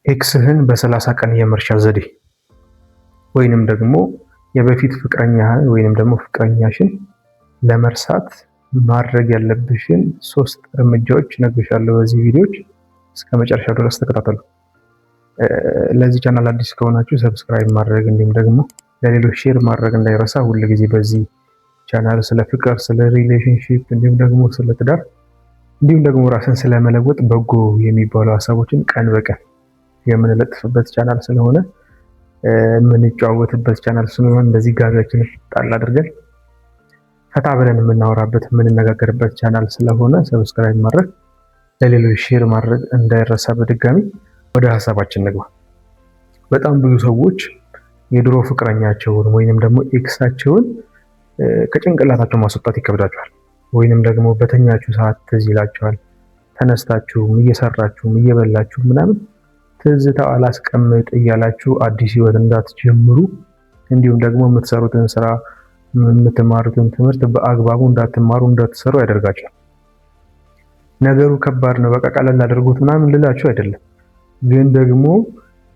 ኤክስህን በ30 ቀን የመርሻ ዘዴ ወይንም ደግሞ የበፊት ፍቅረኛህን ወይንም ደግሞ ፍቅረኛሽን ለመርሳት ማድረግ ያለብሽን 3 እርምጃዎች እነግርሻለሁ። በዚህ ቪዲዮዎች እስከ መጨረሻው ድረስ ተከታተሉ። ለዚህ ቻናል አዲስ ከሆናችሁ ሰብስክራይብ ማድረግ እንዲሁም ደግሞ ለሌሎች ሼር ማድረግ እንዳይረሳ። ሁልጊዜ በዚህ ቻናል ስለ ፍቅር፣ ስለ ሪሌሽንሺፕ እንዲሁም ደግሞ ስለ ትዳር እንዲሁም ደግሞ ራስን ስለመለወጥ በጎ የሚባሉ ሀሳቦችን ቀን በቀን የምንለጥፍበት ቻናል ስለሆነ የምንጫወትበት ቻናል ስለሆነ እንደዚህ ጋቢያችንን ጣል አድርገን ፈታ ብለን የምናወራበት የምንነጋገርበት ቻናል ስለሆነ ሰብስክራይብ ማድረግ ለሌሎች ሼር ማድረግ እንዳይረሳ። በድጋሚ ወደ ሀሳባችን እንግባ። በጣም ብዙ ሰዎች የድሮ ፍቅረኛቸውን ወይንም ደግሞ ኤክሳቸውን ከጭንቅላታቸው ማስወጣት ይከብዳቸዋል። ወይንም ደግሞ በተኛችሁ ሰዓት ትዝ ይላቸዋል። ተነስታችሁም እየሰራችሁም እየበላችሁ ምናምን ትዝታ አላስቀምጥ እያላችሁ አዲስ ህይወት እንዳትጀምሩ እንዲሁም ደግሞ የምትሰሩትን ስራ የምትማሩትን ትምህርት በአግባቡ እንዳትማሩ እንዳትሰሩ ያደርጋቸዋል። ነገሩ ከባድ ነው፣ በቃ ቀለል አድርጉት ምናምን ልላችሁ አይደለም። ግን ደግሞ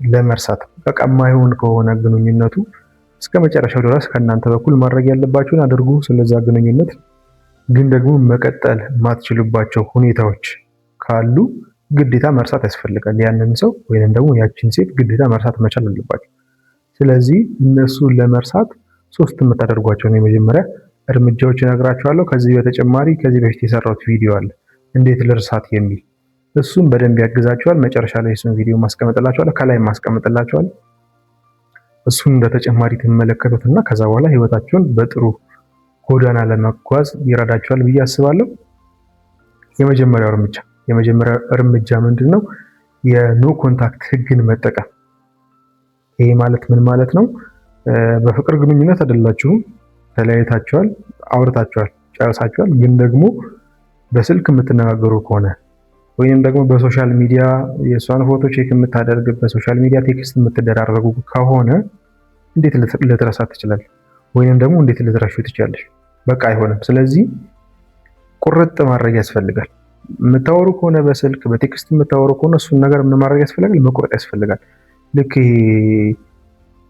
ለመርሳት በቃ የማይሆን ከሆነ ግንኙነቱ እስከ መጨረሻው ድረስ ከእናንተ በኩል ማድረግ ያለባችሁን አድርጉ። ስለዛ ግንኙነት ግን ደግሞ መቀጠል የማትችሉባቸው ሁኔታዎች ካሉ ግዴታ መርሳት ያስፈልጋል። ያንን ሰው ወይንም ደግሞ ያችን ሴት ግዴታ መርሳት መቻል አለባችሁ። ስለዚህ እነሱን ለመርሳት 3 የምታደርጓቸው ነው የመጀመሪያ እርምጃዎች እነግራችኋለሁ። ከዚህ በተጨማሪ ከዚህ በፊት የሰራሁት ቪዲዮ አለ እንዴት ልርሳት የሚል፣ እሱም በደንብ ያግዛችኋል። መጨረሻ ላይ እሱን ቪዲዮ ማስቀመጥላችኋለሁ፣ ከላይ ማስቀመጥላችኋለሁ። እሱን በተጨማሪ ትመለከቱትና ከዛ በኋላ ህይወታችሁን በጥሩ ጎዳና ለመጓዝ ይረዳችኋል ብዬ አስባለሁ። የመጀመሪያው እርምጃ ምንድነው? የኖ ኮንታክት ህግን መጠቀም። ይሄ ማለት ምን ማለት ነው? በፍቅር ግንኙነት አይደላችሁም፣ ተለያይታችኋል፣ አውርታችኋል፣ ጨርሳችኋል። ግን ደግሞ በስልክ የምትነጋገሩ ከሆነ ወይንም ደግሞ በሶሻል ሚዲያ የሷን ፎቶ ቼክ የምታደርግ በሶሻል ሚዲያ ቴክስት የምትደራረጉ ከሆነ እንዴት ልትረሳት ትችላለህ? ወይንም ደግሞ እንዴት ልትረሺው ትችላለሽ? በቃ አይሆንም። ስለዚህ ቁርጥ ማድረግ ያስፈልጋል። የምታወሩ ከሆነ በስልክ በቴክስት የምታወሩ ከሆነ እሱን ነገር ምን ማድረግ ያስፈልጋል? መቁረጥ ያስፈልጋል። ልክ ይሄ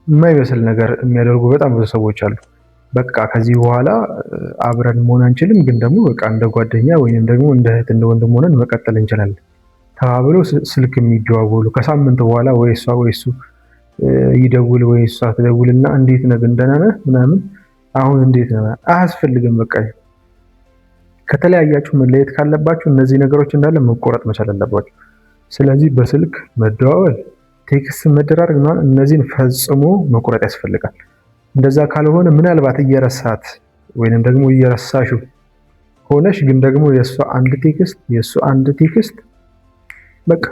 የማይመስል ነገር የሚያደርጉ በጣም ብዙ ሰዎች አሉ። በቃ ከዚህ በኋላ አብረን መሆን አንችልም፣ ግን ደግሞ በቃ እንደ ጓደኛ ወይንም ደግሞ እንደ እህት እንደ ወንድም ሆነን መቀጠል እንችላለን ተባብሎ ስልክ የሚደዋወሉ ከሳምንት በኋላ ወይ እሷ ወይ እሱ ይደውል ወይ እሷ ትደውልና እንዴት ነህ ግን ደህና ነህ ምናምን አሁን እንዴት ነው? አያስፈልግም። በቃ ከተለያያችሁ መለየት ካለባችሁ እነዚህ ነገሮች እንዳለ መቆረጥ መቻል አለባችሁ። ስለዚህ በስልክ መደዋወል፣ ቴክስት መደራረግ ምናምን እነዚህን ፈጽሞ መቁረጥ ያስፈልጋል። እንደዛ ካልሆነ ምናልባት እየረሳት ወይንም ደግሞ እየረሳሹ ሆነሽ ግን ደግሞ የእሱ አንድ ቴክስት በቃ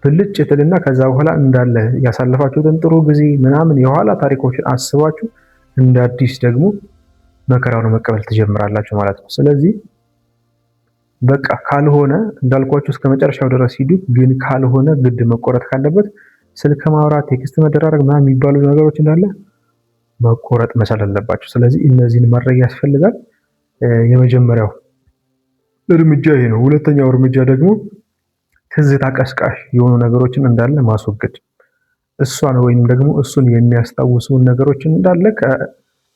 ብልጭ ትልና ከዛ በኋላ እንዳለ ያሳለፋችሁትን ጥሩ ጊዜ ምናምን የኋላ ታሪኮችን አስባችሁ እንደ አዲስ ደግሞ መከራውን መቀበል ትጀምራላችሁ ማለት ነው። ስለዚህ በቃ ካልሆነ እንዳልኳችሁ እስከ መጨረሻው ድረስ ሂዱ። ግን ካልሆነ ግድ መቆረጥ ካለበት ስልክ ማውራት፣ ቴክስት መደራረግ ምናምን የሚባሉ ነገሮች እንዳለ መቆረጥ መቻል አለባችሁ። ስለዚህ እነዚህን ማድረግ ያስፈልጋል። የመጀመሪያው እርምጃ ይሄ ነው። ሁለተኛው እርምጃ ደግሞ ትዝታ ቀስቃሽ የሆኑ ነገሮችን እንዳለ ማስወገድ። እሷን ወይም ደግሞ እሱን የሚያስታውሱን ነገሮችን እንዳለ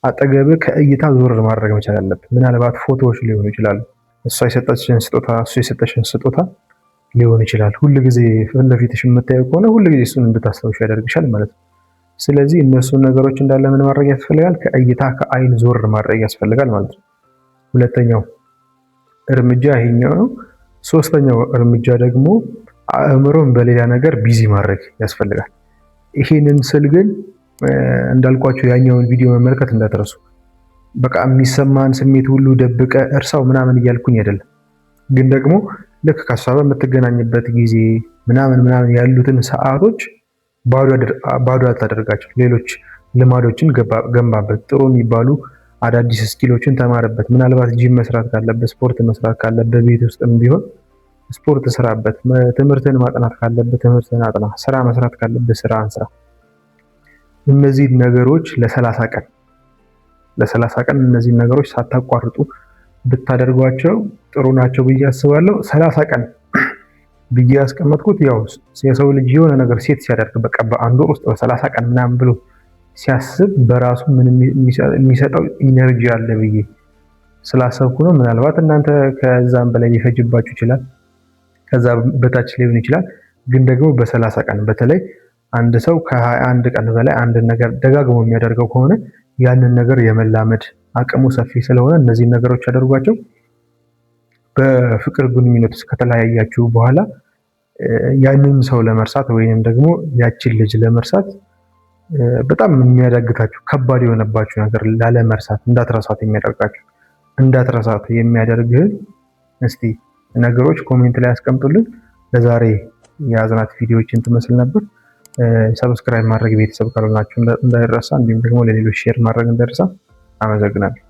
ከአጠገብ ከእይታ ዞር ማድረግ መቻል አለበት። ምናልባት ፎቶዎች ሊሆኑ ይችላሉ። እሷ የሰጠችሽን ስጦታ፣ እሱ የሰጠሽን ስጦታ ሊሆን ይችላል። ሁልጊዜ ፊት ለፊትሽ የምታየው ከሆነ ሁልጊዜ እሱን እንድታስታውሽ ያደርግሻል ማለት ነው። ስለዚህ እነሱን ነገሮች እንዳለ ምን ማድረግ ያስፈልጋል? ከእይታ ከአይን ዞር ማድረግ ያስፈልጋል ማለት ነው። ሁለተኛው እርምጃ ይሄኛው ነው። ሶስተኛው እርምጃ ደግሞ አእምሮን በሌላ ነገር ቢዚ ማድረግ ያስፈልጋል። ይሄንን ስል ግን እንዳልኳችሁ ያኛውን ቪዲዮ መመልከት እንዳትረሱ። በቃ የሚሰማን ስሜት ሁሉ ደብቀ እርሳው ምናምን እያልኩኝ አይደለም። ግን ደግሞ ልክ ከሷ በምትገናኝበት ጊዜ ምናምን ያሉትን ሰዓቶች ባዶ አታደርጋቸው። ሌሎች ልማዶችን ገንባበት። ጥሩ የሚባሉ አዳዲስ ስኪሎችን ተማርበት። ምናልባት ጂም መስራት ካለበት፣ ስፖርት መስራት ካለበት፣ ቤት ውስጥም ቢሆን ስፖርት ስራበት። ትምህርትን ማጥናት ካለበት ትምህርትን አጥና። ስራ መስራት ካለበት ስራን ስራ። እነዚህ ነገሮች ለ30 ቀን እነዚህ ነገሮች ሳታቋርጡ ብታደርጓቸው ጥሩ ናቸው ብዬ አስባለሁ። 30 ቀን ብዬ ያስቀመጥኩት ያው የሰው ልጅ የሆነ ነገር ሴት ሲያደርግ በቃ በአንድ ወር ውስጥ በ30 ቀን ምናምን ብሎ ሲያስብ በራሱ ምን የሚሰጠው ኢነርጂ አለ ብዬ ስላሰብኩ ነው። ምናልባት እናንተ ከዛም በላይ ሊፈጅባችሁ ይችላል፣ ከዛ በታች ሊሆን ይችላል። ግን ደግሞ በ30 ቀን በተለይ አንድ ሰው ከ21 ቀን በላይ አንድ ነገር ደጋግሞ የሚያደርገው ከሆነ ያንን ነገር የመላመድ አቅሙ ሰፊ ስለሆነ እነዚህ ነገሮች ያደርጓቸው። በፍቅር ግንኙነት ውስጥ ከተለያያችሁ በኋላ ያንን ሰው ለመርሳት ወይንም ደግሞ ያችን ልጅ ለመርሳት በጣም የሚያዳግታችሁ ከባድ የሆነባችሁ ነገር ላለመርሳት እንዳትረሳት የሚያደርግህ እስቲ ነገሮች ኮሜንት ላይ አስቀምጡልን። ለዛሬ የያዝናት ቪዲዮዎችን ትመስል ነበር። ሰብስክራይብ ማድረግ ቤተሰብ ካልሆናችሁ እንዳይረሳ፣ እንዲሁም ደግሞ ለሌሎች ሼር ማድረግ እንዳይረሳ። አመሰግናለሁ።